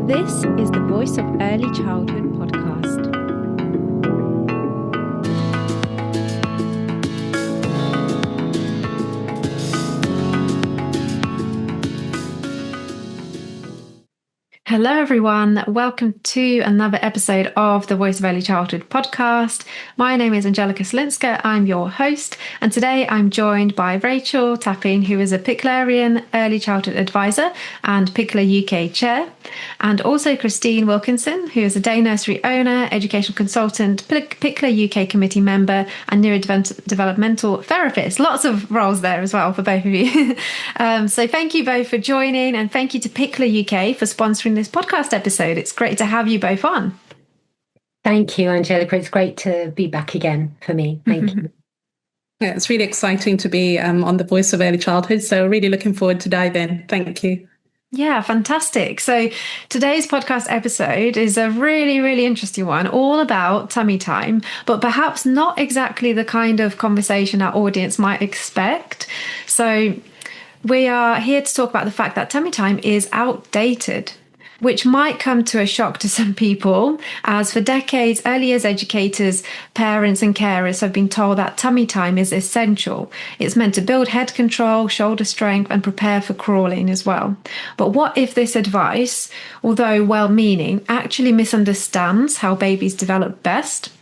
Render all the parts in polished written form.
This is the Voice of Early Childhood podcast. Hello, everyone. Welcome to another episode of the Voice of Early Childhood podcast. My name is Angelica Slinska. I'm your host, and today I'm joined by Rachel Tapping, who is a Piklerian Early Childhood Advisor and Pikler UK Chair, and also Christine Wilkinson, who is a day nursery owner, educational consultant, Pikler UK committee member, and neurodevelopmental therapist. Lots of roles there as well for both of you. So thank you both for joining, and thank you to Pikler UK for sponsoring this podcast episode. It's great to have you both on. Thank you, Angelica. It's great to be back again for me. Thank you. Yeah, it's really exciting to be on the Voice of Early Childhood. So really looking forward to dive in. Thank you. Yeah, fantastic. So today's podcast episode is a really, really interesting one, all about tummy time, but perhaps not exactly the kind of conversation our audience might expect. So we are here to talk about the fact that tummy time is outdated, which might come to a shock to some people, as for decades, early years educators, parents and carers have been told that tummy time is essential. It's meant to build head control, shoulder strength, and prepare for crawling as well. But what if this advice, although well-meaning, actually misunderstands how babies develop best?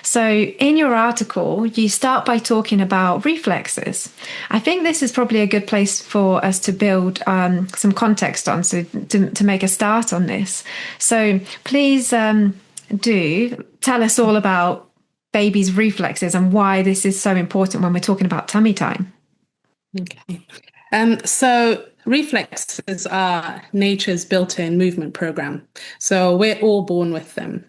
So in your article, you start by talking about reflexes. I think this is probably a good place for us to build some context on, so to make a start on this. So please do tell us all about babies' reflexes and why this is so important when we're talking about tummy time. Okay. So reflexes are nature's built-in movement program. So we're all born with them.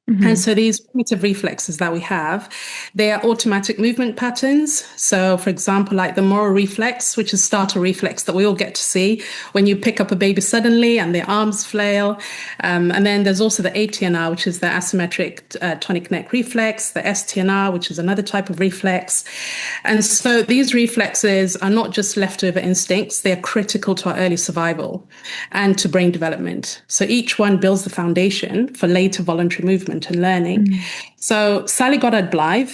Mm-hmm. And so these primitive reflexes that we have, they are automatic movement patterns. So, for example, like the moral reflex, which is startle reflex that we all get to see when you pick up a baby suddenly and their arms flail. And then there's also the ATNR, which is the asymmetric tonic neck reflex, the STNR, which is another type of reflex. And so these reflexes are not just leftover instincts, they're critical to our early survival and to brain development. So each one builds the foundation for later voluntary movement and learning. So Sally Goddard Blythe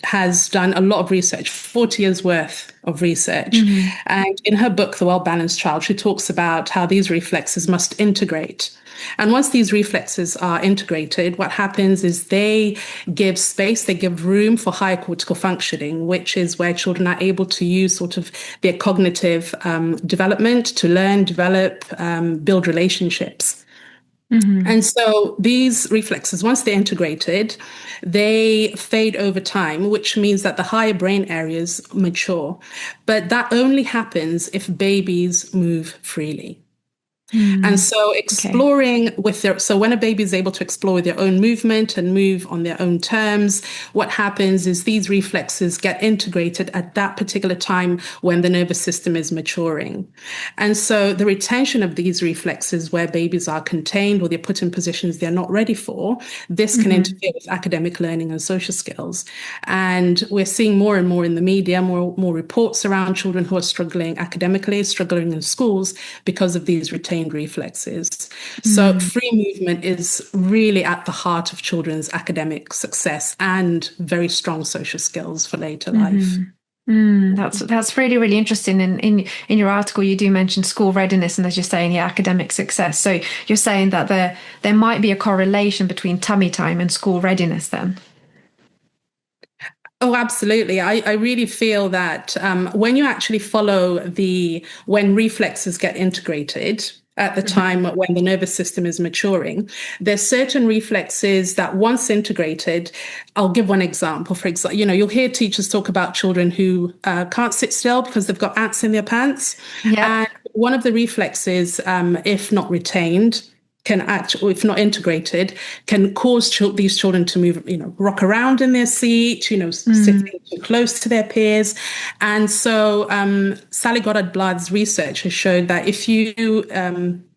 has done a lot of research, 40 years worth of research. And in her book, The Well-Balanced Child, she talks about how these reflexes must integrate. And once these reflexes are integrated, what happens is they give space, they give room for higher cortical functioning, which is where children are able to use sort of their cognitive development to learn, develop, build relationships. And so these reflexes, once they're integrated, they fade over time, which means that the higher brain areas mature. But that only happens if babies move freely. And so exploring so when a baby is able to explore with their own movement and move on their own terms, what happens is these reflexes get integrated at that particular time when the nervous system is maturing. And so the retention of these reflexes where babies are contained or they're put in positions they're not ready for, this can interfere with academic learning and social skills. And we're seeing more and more in the media, more reports around children who are struggling academically, struggling in schools because of these retained reflexes. So free movement is really at the heart of children's academic success and very strong social skills for later life. That's really, really interesting. And in your article, you do mention school readiness and, as you're saying, academic success. So you're saying that there might be a correlation between tummy time and school readiness then? Oh, absolutely. I really feel that when you actually follow when reflexes get integrated at the time when the nervous system is maturing, there's certain reflexes that once integrated, I'll give one example. For example, you'll hear teachers talk about children who can't sit still because they've got ants in their pants. And one of the reflexes, if not retained, if not integrated, can cause these children to move, rock around in their seat, sitting too close to their peers. And so Sally Goddard Blythe's research has showed that if you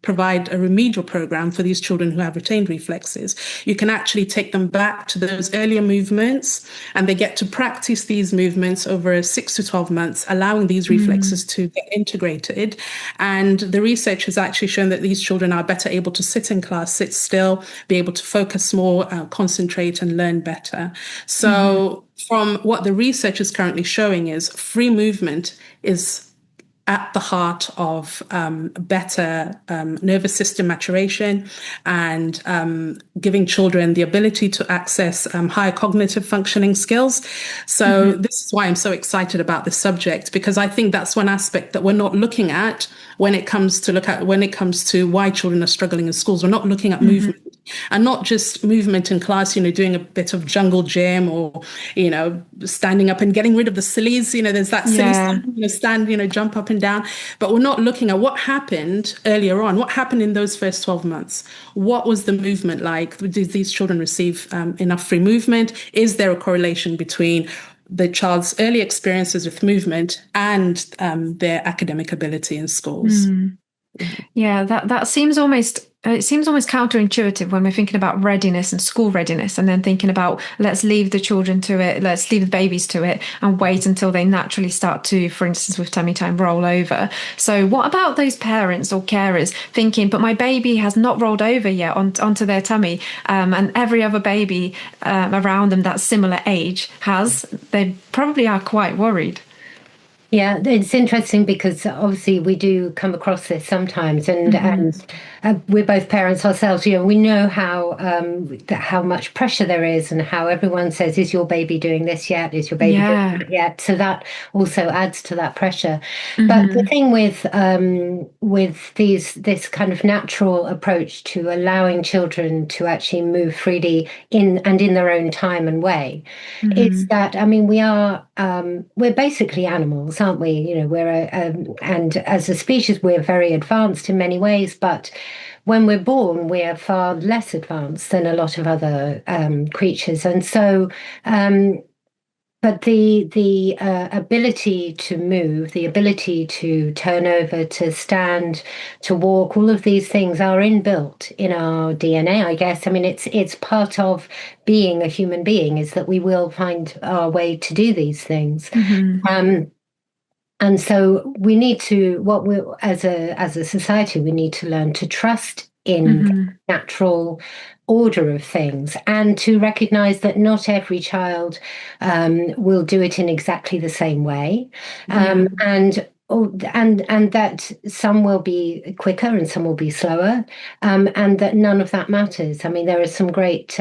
provide a remedial program for these children who have retained reflexes. You can actually take them back to those earlier movements, and they get to practice these movements over 6 to 12 months, allowing these reflexes to get integrated. And the research has actually shown that these children are better able to sit in class, sit still, be able to focus more, concentrate, and learn better. So from what the research is currently showing is free movement is at the heart of better nervous system maturation and giving children the ability to access higher cognitive functioning skills. So this is why I'm so excited about this subject, because I think that's one aspect that we're not looking at when it comes to why children are struggling in schools. We're not looking at movement, and not just movement in class, doing a bit of jungle gym or, standing up and getting rid of the sillies. There's that silly stand, jump up and down. But we're not looking at what happened earlier on. What happened in those first 12 months? What was the movement like? Did these children receive enough free movement? Is there a correlation between the child's early experiences with movement and their academic ability in schools? Yeah, that seems almost counterintuitive when we're thinking about readiness and school readiness, and then thinking about let's leave the babies to it and wait until they naturally start to, for instance, with tummy time, roll over. So what about those parents or carers thinking, but my baby has not rolled over yet onto their tummy, and every other baby around them that's similar age has? They probably are quite worried. Yeah, it's interesting because obviously we do come across this sometimes, and we're both parents ourselves. We know how much pressure there is, and how everyone says, "Is your baby doing this yet? Is your baby doing that yet?" So that also adds to that pressure. But the thing with this kind of natural approach to allowing children to actually move freely in their own time and way is that, we're basically animals, aren't we? And as a species, we're very advanced in many ways, but when we're born, we are far less advanced than a lot of other creatures. And so, but the ability to move, the ability to turn over, to stand, to walk, all of these things are inbuilt in our DNA, I guess. It's part of being a human being, is that we will find our way to do these things. And so we need to, as a society, we need to learn to trust in the natural order of things, and to recognize that not every child will do it in exactly the same way, and that some will be quicker and some will be slower, and that none of that matters. There are some great.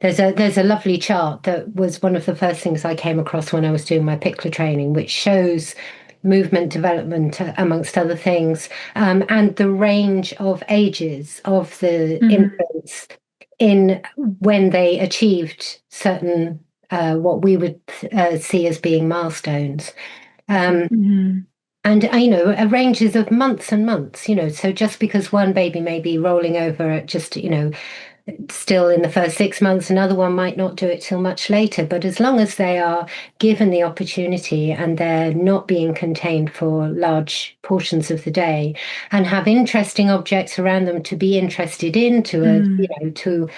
There's a lovely chart that was one of the first things I came across when I was doing my Pikler training, which shows movement development, amongst other things, and the range of ages of the infants in when they achieved certain what we would see as being milestones. And ranges of months and months. So just because one baby may be rolling over at just still in the first 6 months, another one might not do it till much later. But as long as they are given the opportunity and they're not being contained for large portions of the day, and have interesting objects around them to be interested in, to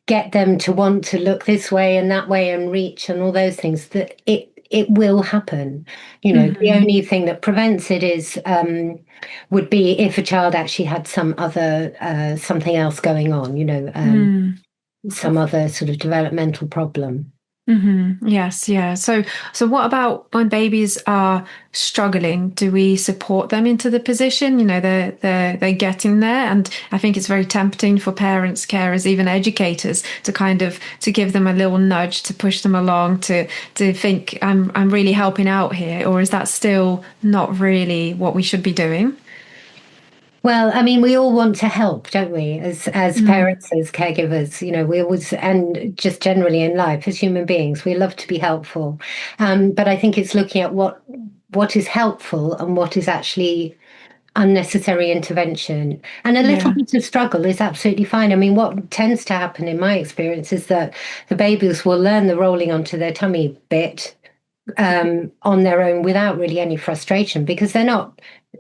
get them to want to look this way and that way and reach and all those things, that it will happen. The only thing that prevents it is would be if a child actually had some other something else going on, some other sort of developmental problem. Yes, yeah. So what about when babies are struggling? Do we support them into the position? They're getting there, and I think it's very tempting for parents, carers, even educators to give them a little nudge, to push them along, to think I'm really helping out here. Or is that still not really what we should be doing? Well, we all want to help, don't we? As parents, as caregivers, we always, and just generally in life as human beings, we love to be helpful. But I think it's looking at what is helpful and what is actually unnecessary intervention. And a little bit of struggle is absolutely fine. What tends to happen in my experience is that the babies will learn the rolling onto their tummy bit on their own without really any frustration, because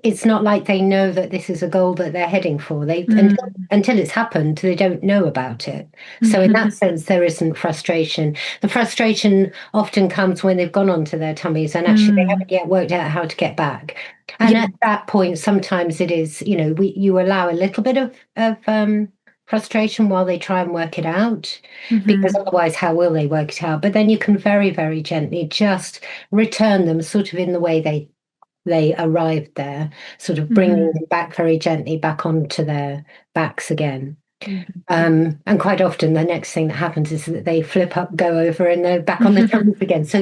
it's not like they know that this is a goal that they're heading for. Until it's happened, they don't know about it. So in that sense, there isn't frustration. The frustration often comes when they've gone onto their tummies and actually they haven't yet worked out how to get back. And at that point, sometimes it is, you allow a little bit of frustration while they try and work it out, because otherwise, how will they work it out? But then you can very, very gently just return them sort of in the way they arrived there, sort of bringing them back very gently back onto their backs again. And quite often the next thing that happens is that they flip up, go over, and they're back on the tummies again. So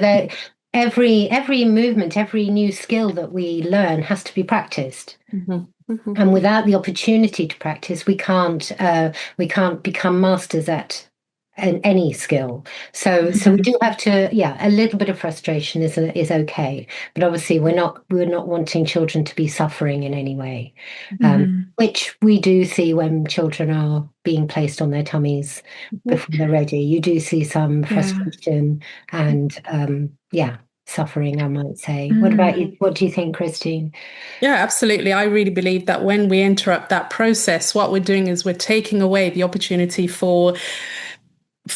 every movement, every new skill that we learn has to be practiced. And without the opportunity to practice, we can't become masters at any skill. So we do have to, a little bit of frustration is okay, but obviously we're not wanting children to be suffering in any way, which we do see when children are being placed on their tummies before they're ready. You do see some frustration and suffering, I might say. What about you? What do you think, Christine? Yeah, absolutely. I really believe that when we interrupt that process, what we're doing is we're taking away the opportunity for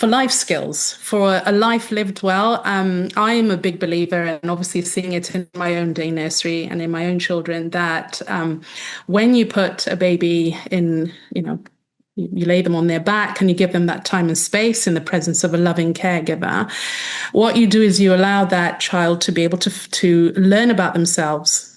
life skills, for a life lived well. I am a big believer, and obviously seeing it in my own day nursery and in my own children, that when you put a baby in, you lay them on their back and you give them that time and space in the presence of a loving caregiver, what you do is you allow that child to be able to learn about themselves,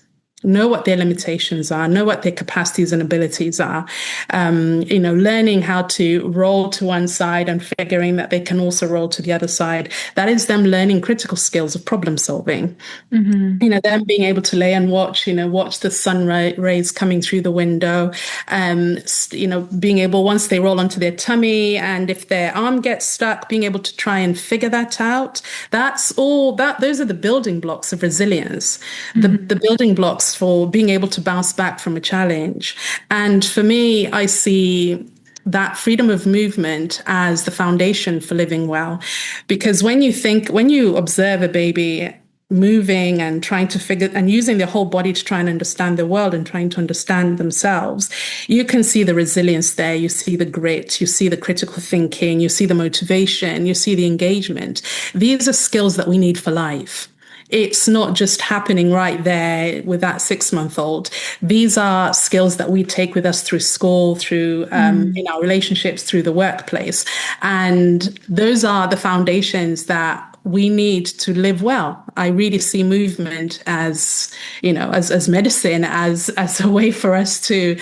know what their limitations are, know what their capacities and abilities are, learning how to roll to one side and figuring that they can also roll to the other side. That is them learning critical skills of problem solving. Them being able to lay and watch the sun rays coming through the window, being able, once they roll onto their tummy, and if their arm gets stuck, being able to try and figure that out. Those are the building blocks of resilience, the building blocks for being able to bounce back from a challenge. And for me, I see that freedom of movement as the foundation for living well. Because when you observe a baby moving and trying to figure and using their whole body to try and understand the world and trying to understand themselves, you can see the resilience there. You see the grit, you see the critical thinking, you see the motivation, you see the engagement. These are skills that we need for life. It's not just happening right there with that 6-month-old. These are skills that we take with us through school, through in our relationships, through the workplace. And those are the foundations that we need to live well. I really see movement as medicine, as a way for us to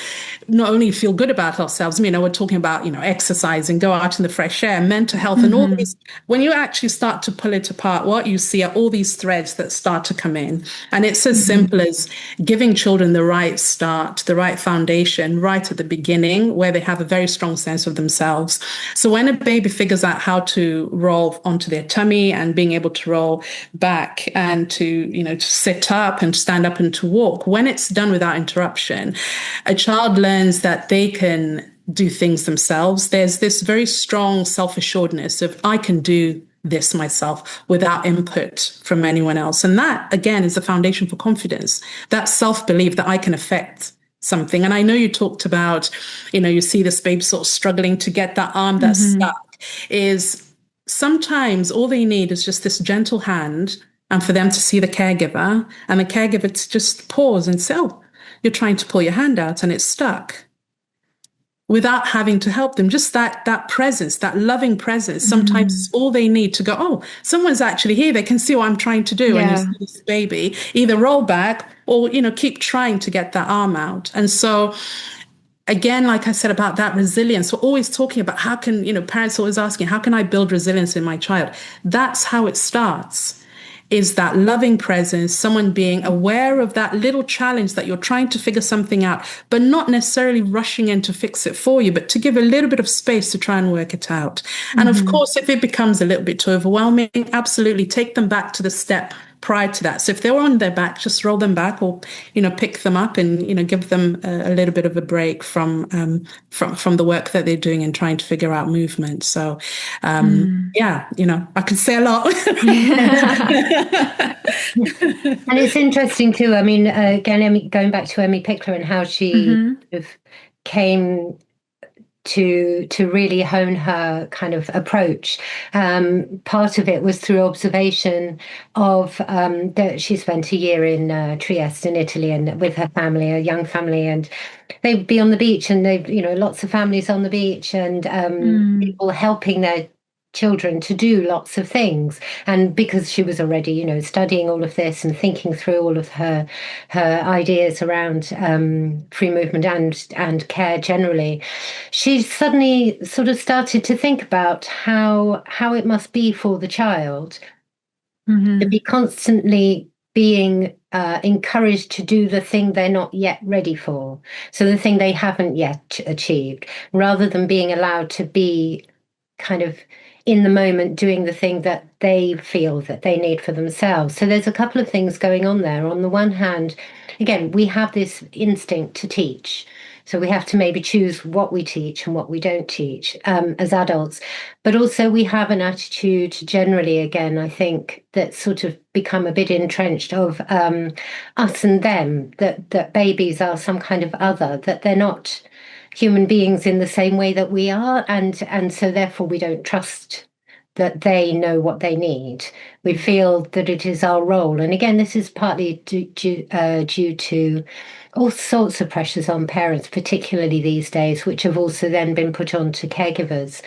not only feel good about ourselves. We're talking about, exercise and go out in the fresh air, mental health, and all these. When you actually start to pull it apart, what you see are all these threads that start to come in. And it's as simple as giving children the right start, the right foundation right at the beginning, where they have a very strong sense of themselves. So when a baby figures out how to roll onto their tummy and being able to roll back and to sit up and stand up and to walk, when it's done without interruption, a child learns that they can do things themselves. There's this very strong self-assuredness of, I can do this myself without input from anyone else. And that, again, is the foundation for confidence, that self-belief that I can affect something. And I know you talked about, you see this baby sort of struggling to get that arm that's stuck. Is sometimes all they need is just this gentle hand, and for them to see the caregiver, and the caregiver to just pause and say, oh, you're trying to pull your hand out and it's stuck, without having to help them. Just that presence, that loving presence. Sometimes all they need to go, oh, someone's actually here. They can see what I'm trying to do. And you see this baby either roll back or, keep trying to get that arm out. And so, again, like I said about that resilience, we're always talking about how can, parents always asking, how can I build resilience in my child? That's how it starts, is that loving presence, someone being aware of that little challenge that you're trying to figure something out, but not necessarily rushing in to fix it for you, but to give a little bit of space to try and work it out. And of course, if it becomes a little bit too overwhelming, absolutely take them back to the step prior to that. So if they were on their back, just roll them back, or pick them up and give them a little bit of a break from the work that they're doing and trying to figure out movement. So I can say a lot. And it's interesting too. I mean, again, going back to Emmi Pikler and how she sort of came to really hone her kind of approach. Part of it was through observation of that she spent a year in Trieste in Italy, and with her family, a young family, and they'd be on the beach, and they've lots of families on the beach, and people helping their children to do lots of things. And because she was already studying all of this and thinking through all of her ideas around free movement and care generally, she suddenly sort of started to think about how it must be for the child to be constantly being encouraged to do the thing they're not yet ready for, so the thing they haven't yet achieved, rather than being allowed to be kind of in the moment doing the thing that they feel that they need for themselves. So there's a couple of things going on there. On the one hand, again, we have this instinct to teach. So we have to maybe choose what we teach and what we don't teach as adults. But also we have an attitude generally, again, I think, that's sort of become a bit entrenched of us and them, that babies are some kind of other, that they're not human beings in the same way that we are, and so therefore we don't trust that they know what they need. We feel that it is our role, and again, this is partly due to all sorts of pressures on parents, particularly these days, which have also then been put on to caregivers,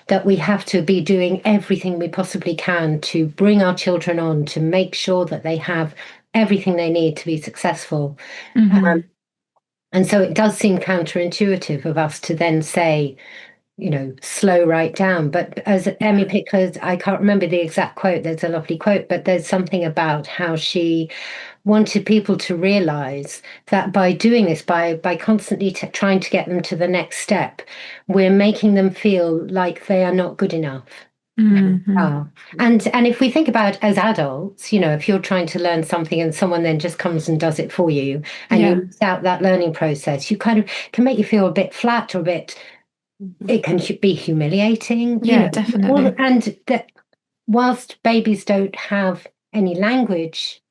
that we have to be doing everything we possibly can to bring our children on, to make sure that they have everything they need to be successful. And so it does seem counterintuitive of us to then say, slow right down. But as Emmi Pikler, I can't remember the exact quote, there's a lovely quote, but there's something about how she wanted people to realize that by doing this, by constantly trying to get them to the next step, we're making them feel like they are not good enough. And if we think about as adults, if you're trying to learn something and someone then just comes and does it for you, and you miss out that learning process, you kind of can make you feel a bit flat or a bit. It can be humiliating. Definitely. And that whilst babies don't have any language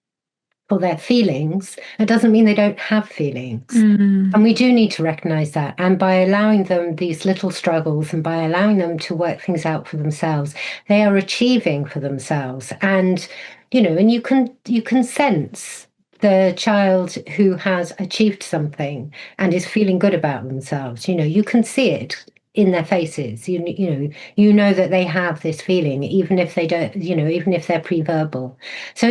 for their feelings, it doesn't mean they don't have feelings. And we do need to recognize that. And by allowing them these little struggles and by allowing them to work things out for themselves, they are achieving for themselves. And, and you can sense the child who has achieved something and is feeling good about themselves. You can see it in their faces. You know that they have this feeling, even if they don't, even if they're pre-verbal. So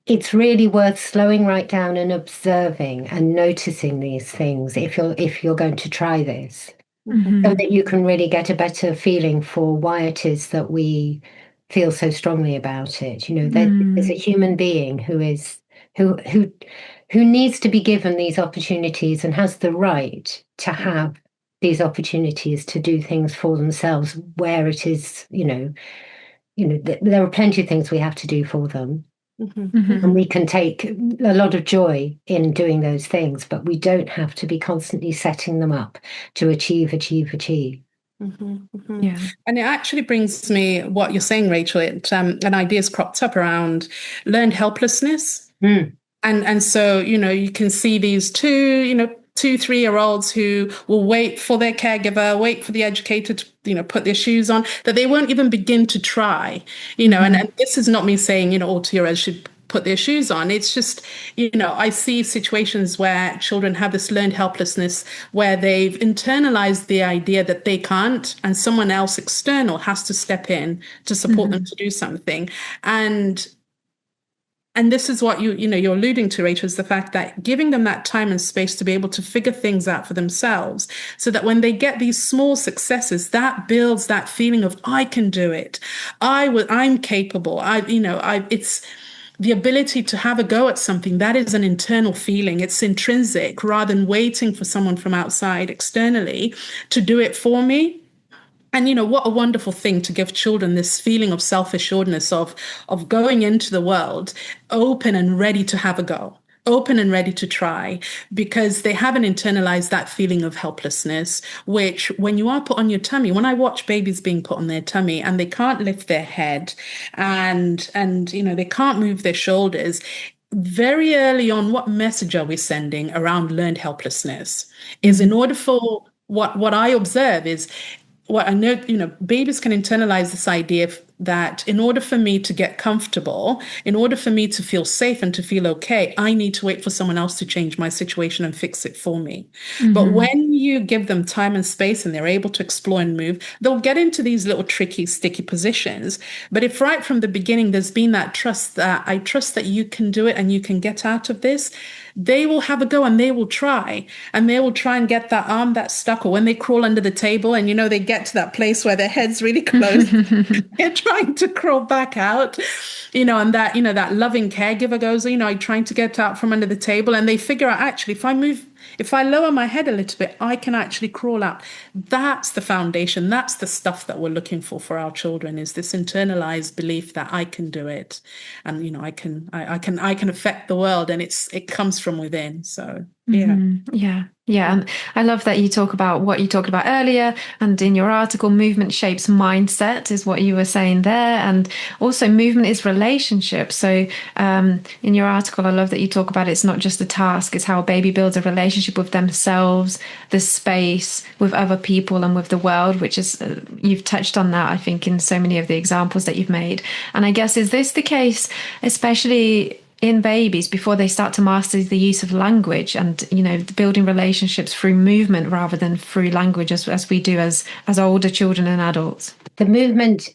it's really worth slowing right down and observing and noticing these things if you're going to try this, so that you can really get a better feeling for why it is that we feel so strongly about it. There's a human being who needs to be given these opportunities and has the right to have these opportunities to do things for themselves, where it is, there are plenty of things we have to do for them. And we can take a lot of joy in doing those things, but we don't have to be constantly setting them up to achieve. Yeah. And it actually brings me what you're saying, Rachel. An idea has cropped up around learned helplessness. And so, you can see these two, 2-3-year-olds who will wait for their caregiver, wait for the educator to, put their shoes on, that they won't even begin to try, and this is not me saying, all 2-year-olds should put their shoes on. It's just, I see situations where children have this learned helplessness where they've internalized the idea that they can't, and someone else external has to step in to support them to do something. And this is what you're alluding to, Rachel, is the fact that giving them that time and space to be able to figure things out for themselves, so that when they get these small successes, that builds that feeling of, I can do it. I'm capable. It's the ability to have a go at something. That is an internal feeling. It's intrinsic, rather than waiting for someone from outside externally to do it for me. And what a wonderful thing to give children this feeling of self-assuredness of going into the world open and ready to have a go, open and ready to try, because they haven't internalized that feeling of helplessness, which when you are put on your tummy, when I watch babies being put on their tummy and they can't lift their head and they can't move their shoulders, very early on, what message are we sending around learned helplessness? Is in order for what I observe is, well, I know, babies can internalize this idea that in order for me to get comfortable, in order for me to feel safe and to feel okay, I need to wait for someone else to change my situation and fix it for me. But when you give them time and space and they're able to explore and move, they'll get into these little tricky, sticky positions. But if right from the beginning, there's been that trust that I trust that you can do it and you can get out of this, they will have a go and they will try. And they will try and get that arm that's stuck, or when they crawl under the table and, they get to that place where their head's really close, they're trying to crawl back out, and that loving caregiver goes, trying to get out from under the table, and they figure out, actually, if I lower my head a little bit, I can actually crawl out. That's the foundation. That's the stuff that we're looking for our children, is this internalized belief that I can do it, and I can affect the world, and it comes from within. So Yeah. And I love that you talk about what you talked about earlier, and in your article, movement shapes mindset is what you were saying there. And also movement is relationship. So in your article, I love that you talk about it's not just a task, it's how a baby builds a relationship with themselves, the space, with other people and with the world, which is, you've touched on that, I think, in so many of the examples that you've made. And I guess, is this the case, especially in babies before they start to master the use of language and, building relationships through movement rather than through language as we do as older children and adults? The movement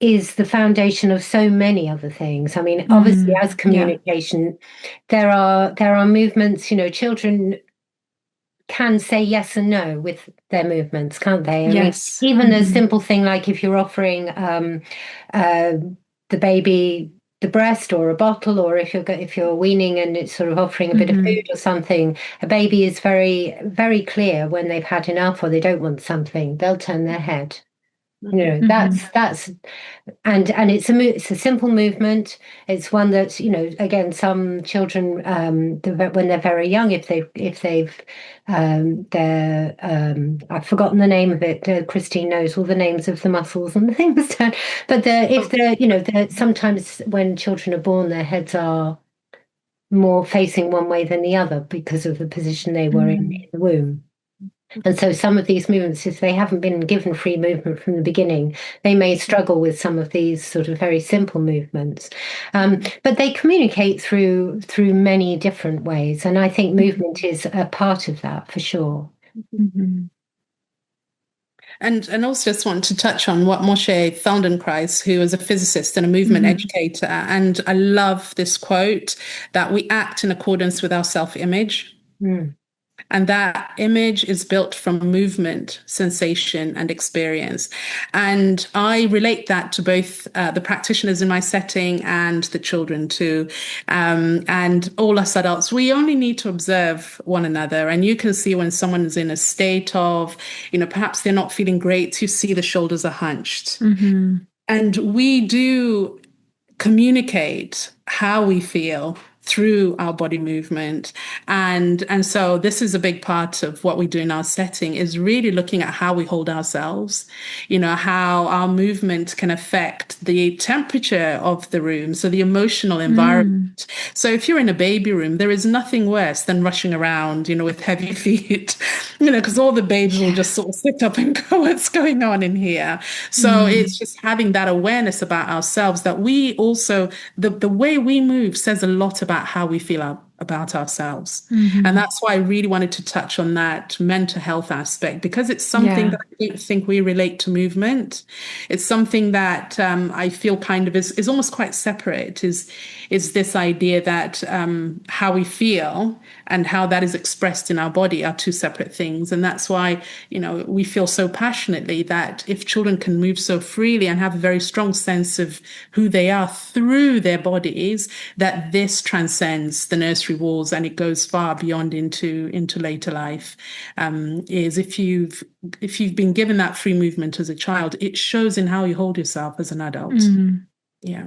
is the foundation of so many other things. I mean, obviously, as communication, there are movements, children can say yes and no with their movements, can't they? I mean, even a simple thing like if you're offering the baby the breast or a bottle, or if you're weaning and it's sort of offering a bit of food or something, a baby is very, very clear when they've had enough or they don't want something. They'll turn their head. That's and it's a simple movement. It's one that, again, some children when they're very young, if they've I've forgotten the name of it. Christine knows all the names of the muscles and the things. But sometimes when children are born, their heads are more facing one way than the other because of the position they were in the womb. And so some of these movements, if they haven't been given free movement from the beginning, they may struggle with some of these sort of very simple movements. But they communicate through many different ways. And I think movement is a part of that for sure. And also just want to touch on what Moshe Feldenkrais, who is a physicist and a movement educator, and I love this quote, that we act in accordance with our self-image. And that image is built from movement, sensation, and experience. And I relate that to both the practitioners in my setting and the children too. And all us adults, we only need to observe one another. And you can see when someone is in a state of, perhaps they're not feeling great, you see the shoulders are hunched. And we do communicate how we feel through our body movement. And so this is a big part of what we do in our setting, is really looking at how we hold ourselves, how our movement can affect the temperature of the room, so the emotional environment. So if you're in a baby room, there is nothing worse than rushing around, with heavy feet, because all the babies will just sort of sit up and go, what's going on in here? So it's just having that awareness about ourselves, that we also, the way we move says a lot about how we feel about ourselves. And that's why I really wanted to touch on that mental health aspect, because it's something that I don't think we relate to movement. It's something that I feel kind of is almost quite separate, is this idea that how we feel and how that is expressed in our body are two separate things. And that's why, we feel so passionately that if children can move so freely and have a very strong sense of who they are through their bodies, that this transcends the nursery nursery walls, and it goes far beyond into later life, is if you've been given that free movement as a child, it shows in how you hold yourself as an adult. Yeah.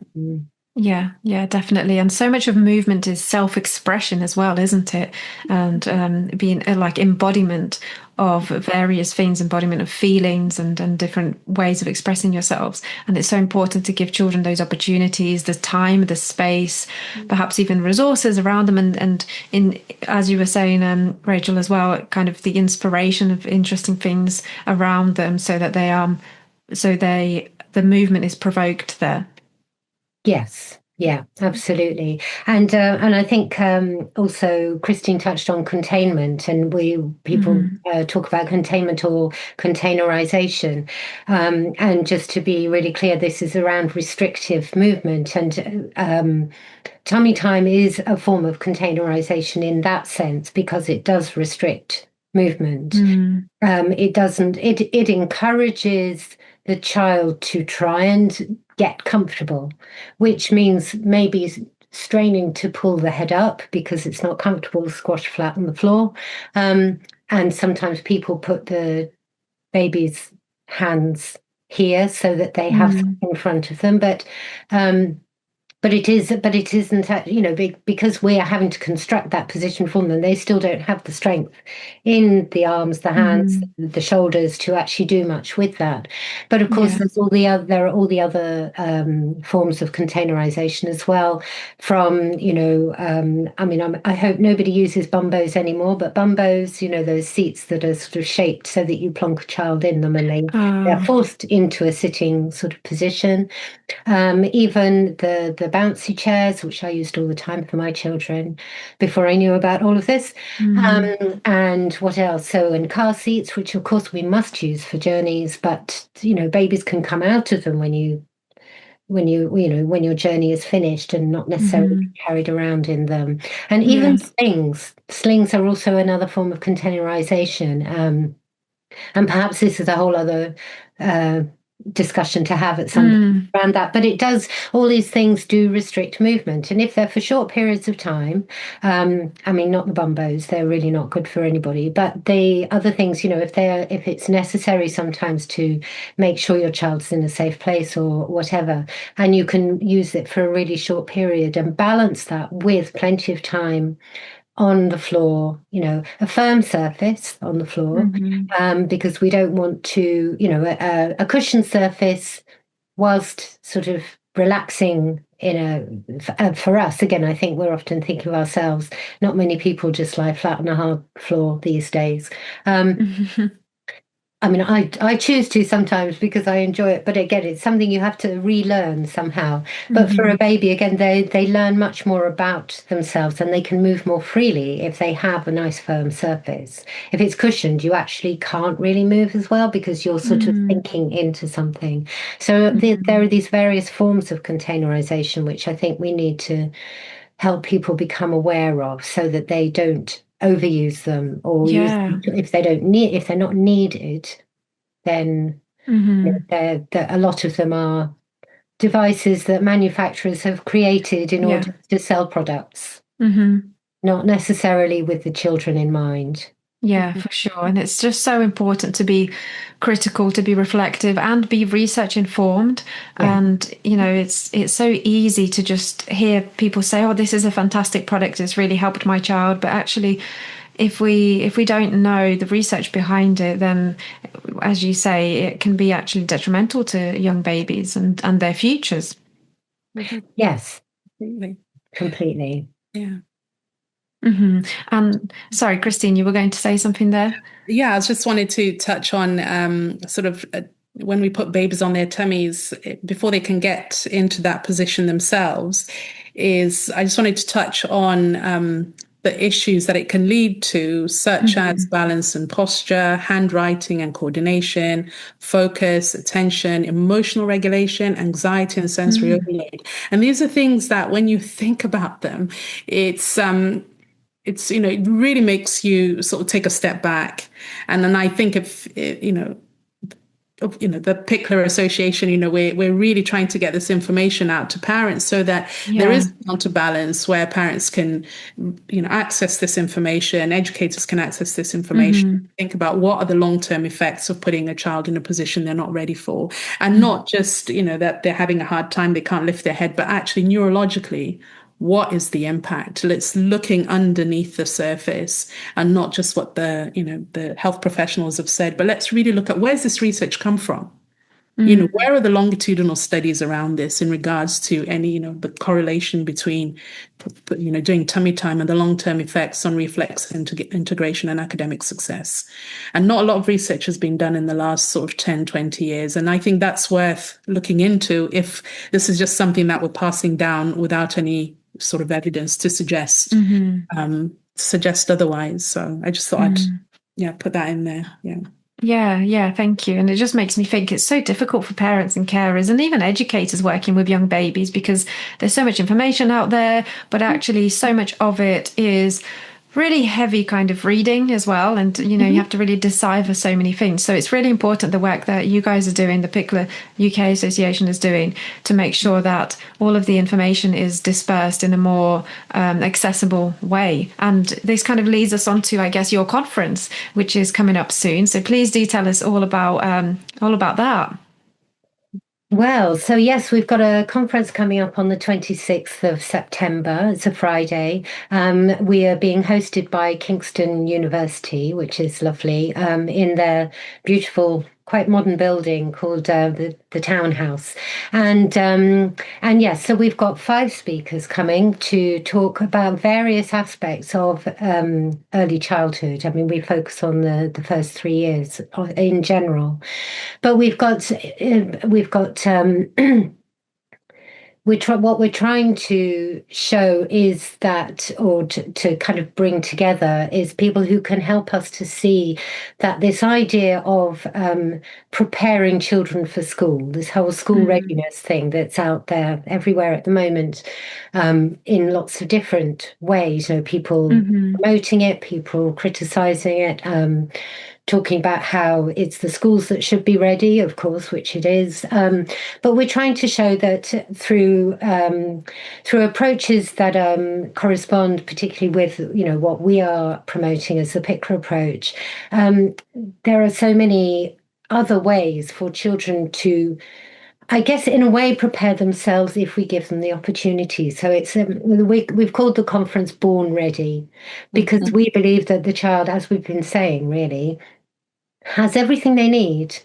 Yeah, definitely. And so much of movement is self-expression as well, isn't it? And being like embodiment of various things, embodiment of feelings and different ways of expressing yourselves. And it's so important to give children those opportunities, the time, the space, perhaps even resources around them. And in, as you were saying, Rachel, as well, kind of the inspiration of interesting things around them so that the movement is provoked there. Yes. Yeah, absolutely. And I think also Christine touched on containment, and people talk about containment or containerization. And just to be really clear, this is around restrictive movement, and tummy time is a form of containerization in that sense because it does restrict movement. It encourages the child to try and get comfortable, which means maybe straining to pull the head up because it's not comfortable squashed flat on the floor. And sometimes people put the baby's hands here so that they have something in front of them. But it isn't, because we are having to construct that position for them, they still don't have the strength in the arms, the hands, the shoulders to actually do much with that. But of course, there are all the other forms of containerization as well. From, I hope nobody uses bumbos anymore, but bumbos, those seats that are sort of shaped so that you plonk a child in them and they're forced into a sitting sort of position. Even the bouncy chairs, which I used all the time for my children before I knew about all of this. And what else? So, and car seats, which of course we must use for journeys, but babies can come out of them when your journey is finished and not necessarily carried around in them. And even slings are also another form of containerization. And perhaps this is a whole other discussion to have at some point around that. But all these things do restrict movement. And if they're for short periods of time, not the bumbos, they're really not good for anybody. But the other things, if it's necessary sometimes to make sure your child's in a safe place or whatever, and you can use it for a really short period and balance that with plenty of time on the floor, a firm surface on the floor, because we don't want to, a cushioned surface whilst sort of relaxing for us, again, I think we're often thinking of ourselves, not many people just lie flat on a hard floor these days. I choose to sometimes because I enjoy it, but again, it's something you have to relearn somehow. But for a baby, again, they learn much more about themselves and they can move more freely if they have a nice firm surface. If it's cushioned, you actually can't really move as well because you're sort of thinking into something. So there are these various forms of containerization, which I think we need to help people become aware of so that they don't overuse them or use them if they're not needed, then a lot of them are devices that manufacturers have created in order to sell products, not necessarily with the children in mind. Yeah, for sure. And it's just so important to be critical, to be reflective and be research informed. And, it's so easy to just hear people say, oh, this is a fantastic product. It's really helped my child. But actually, if we don't know the research behind it, then, as you say, it can be actually detrimental to young babies and their futures. Yes, completely. Yeah. And sorry, Christine, you were going to say something there? Yeah, I just wanted to touch on when we put babies on their tummies before they can get into that position themselves, I just wanted to touch on the issues that it can lead to, such as balance and posture, handwriting and coordination, focus, attention, emotional regulation, anxiety and sensory overload. And these are things that when you think about them, it really makes you sort of take a step back. And then I think if the Pikler Association, we're really trying to get this information out to parents so that there is a counterbalance where parents can, access this information, educators can access this information, think about what are the long-term effects of putting a child in a position they're not ready for, and not just, that they're having a hard time, they can't lift their head, but actually neurologically, what is the impact? It's looking underneath the surface and not just what the health professionals have said, but let's really look at where's this research come from? Where are the longitudinal studies around this in regards to any, the correlation between, doing tummy time and the long-term effects on reflex integration and academic success. And not a lot of research has been done in the last sort of 10, 20 years. And I think that's worth looking into if this is just something that we're passing down without any sort of evidence to suggest otherwise. So I just thought I'd put that in there. Yeah, thank you. And it just makes me think it's so difficult for parents and carers and even educators working with young babies, because there's so much information out there, but actually so much of it is really heavy kind of reading as well. And, you have to really decipher so many things. So it's really important, the work that you guys are doing, the Pikler UK Association is doing, to make sure that all of the information is dispersed in a more accessible way. And this kind of leads us on to, I guess, your conference, which is coming up soon. So please do tell us all about that. Well, so yes, we've got a conference coming up on the 26th of September. It's a Friday. We are being hosted by Kingston University, which is lovely, in their beautiful, quite modern building called the Townhouse. And yes, so we've got 5 speakers coming to talk about various aspects of early childhood. I mean, we focus on the first 3 years in general, but what we're trying to show is that, or to kind of bring together, is people who can help us to see that this idea of preparing children for school, this whole school readiness thing that's out there everywhere at the moment, in lots of different ways, people promoting it, people criticizing it, talking about how it's the schools that should be ready, of course, which it is. But we're trying to show that through approaches that correspond particularly with, what we are promoting as the Pikler approach, there are so many other ways for children to, I guess, in a way, prepare themselves if we give them the opportunity. So it's we've called the conference Born Ready, because we believe that the child, as we've been saying, really has everything they need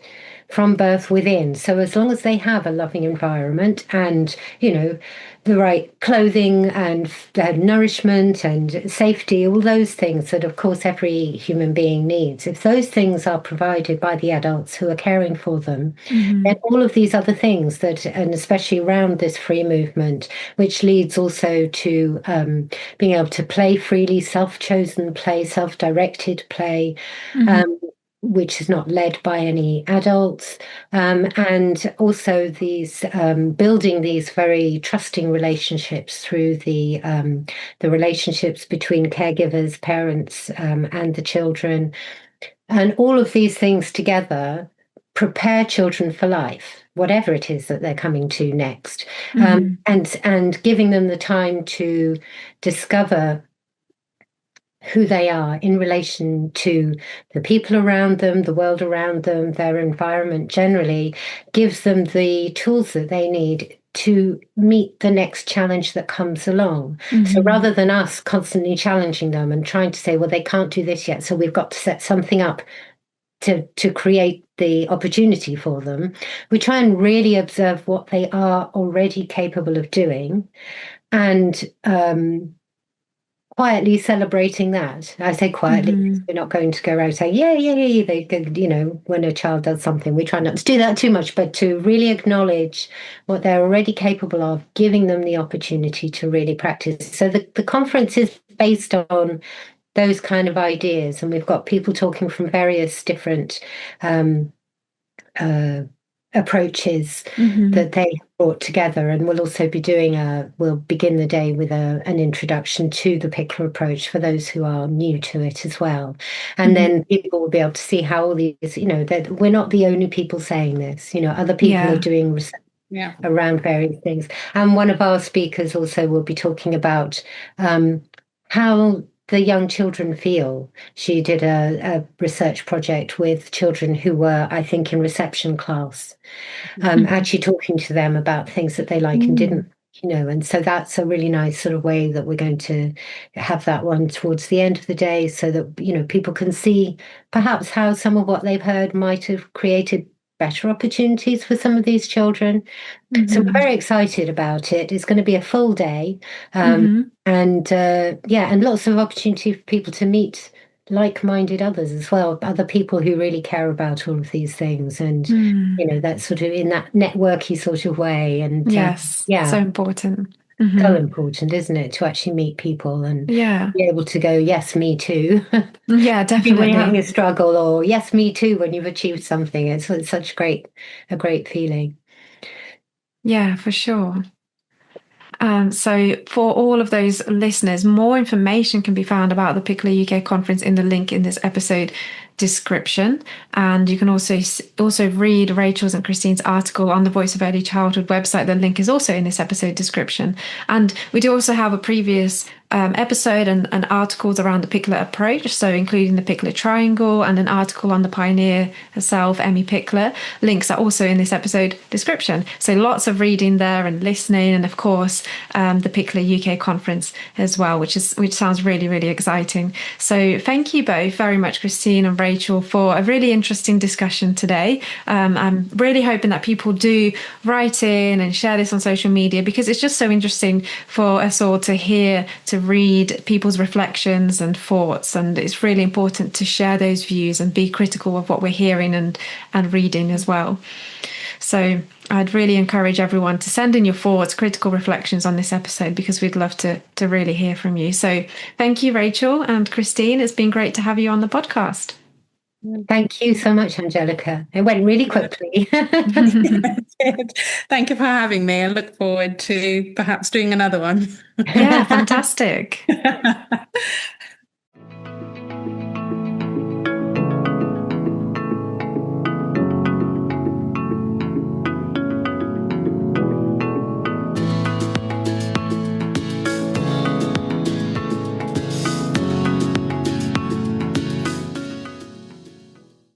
from birth within. So as long as they have a loving environment and, the right clothing and nourishment and safety, all those things that, of course, every human being needs, if those things are provided by the adults who are caring for them, then all of these other things and especially around this free movement, which leads also to being able to play freely, self-chosen play, self-directed play, which is not led by any adults, and also these building these very trusting relationships through the relationships between caregivers, parents, and the children, and all of these things together prepare children for life, whatever it is that they're coming to next, and giving them the time to discover who they are in relation to the people around them, the world around them, their environment generally, gives them the tools that they need to meet the next challenge that comes along. So rather than us constantly challenging them and trying to say, well, they can't do this yet, so we've got to set something up to create the opportunity for them, we try and really observe what they are already capable of doing, and quietly celebrating that. I say quietly, because we're not going to go around saying, yeah, they could, when a child does something, we try not to do that too much, but to really acknowledge what they're already capable of, giving them the opportunity to really practice. So the conference is based on those kind of ideas, and we've got people talking from various different approaches that they brought together, and we'll also be we'll begin the day with an introduction to the Pikler approach for those who are new to it as well. And then people will be able to see how all these, that we're not the only people saying this, other people are doing research around various things. And one of our speakers also will be talking about how the young children feel. She did a research project with children who were, I think, in reception class, actually talking to them about things that they like and didn't, and so that's a really nice sort of way that we're going to have that one towards the end of the day, so that, people can see perhaps how some of what they've heard might have created better opportunities for some of these children. So we're very excited about it. It's going to be a full day. And lots of opportunity for people to meet like-minded others as well, other people who really care about all of these things, and that sort of in that networky sort of way. And so important. So important, isn't it, to actually meet people and be able to go, yes, me too. Definitely. When you're having a struggle, or yes, me too, when you've achieved something. It's such a great feeling. Yeah, for sure. So for all of those listeners, more information can be found about the Pikler UK conference in the link in this episode description, and you can also read Rachel's and Christine's article on the Voice of Early Childhood website. The link is also in this episode description, and we do also have a previous episode and articles around the Pikler approach, so including the Pikler triangle and an article on the pioneer herself, Emmi Pikler. Links are also in this episode description, so lots of reading there and listening, and of course the Pikler UK conference as well, which sounds really, really exciting. So thank you both very much, Christine and Rachel, for a really interesting discussion today. I'm really hoping that people do write in and share this on social media, because it's just so interesting for us all to hear, to read people's reflections and thoughts, and it's really important to share those views and be critical of what we're hearing and reading as well. So I'd really encourage everyone to send in your thoughts, critical reflections on this episode, because we'd love to really hear from you. So thank you, Rachel and Christine. It's been great to have you on the podcast. Thank you so much, Angelica. It went really quickly. Thank you for having me. I look forward to perhaps doing another one. Yeah, fantastic.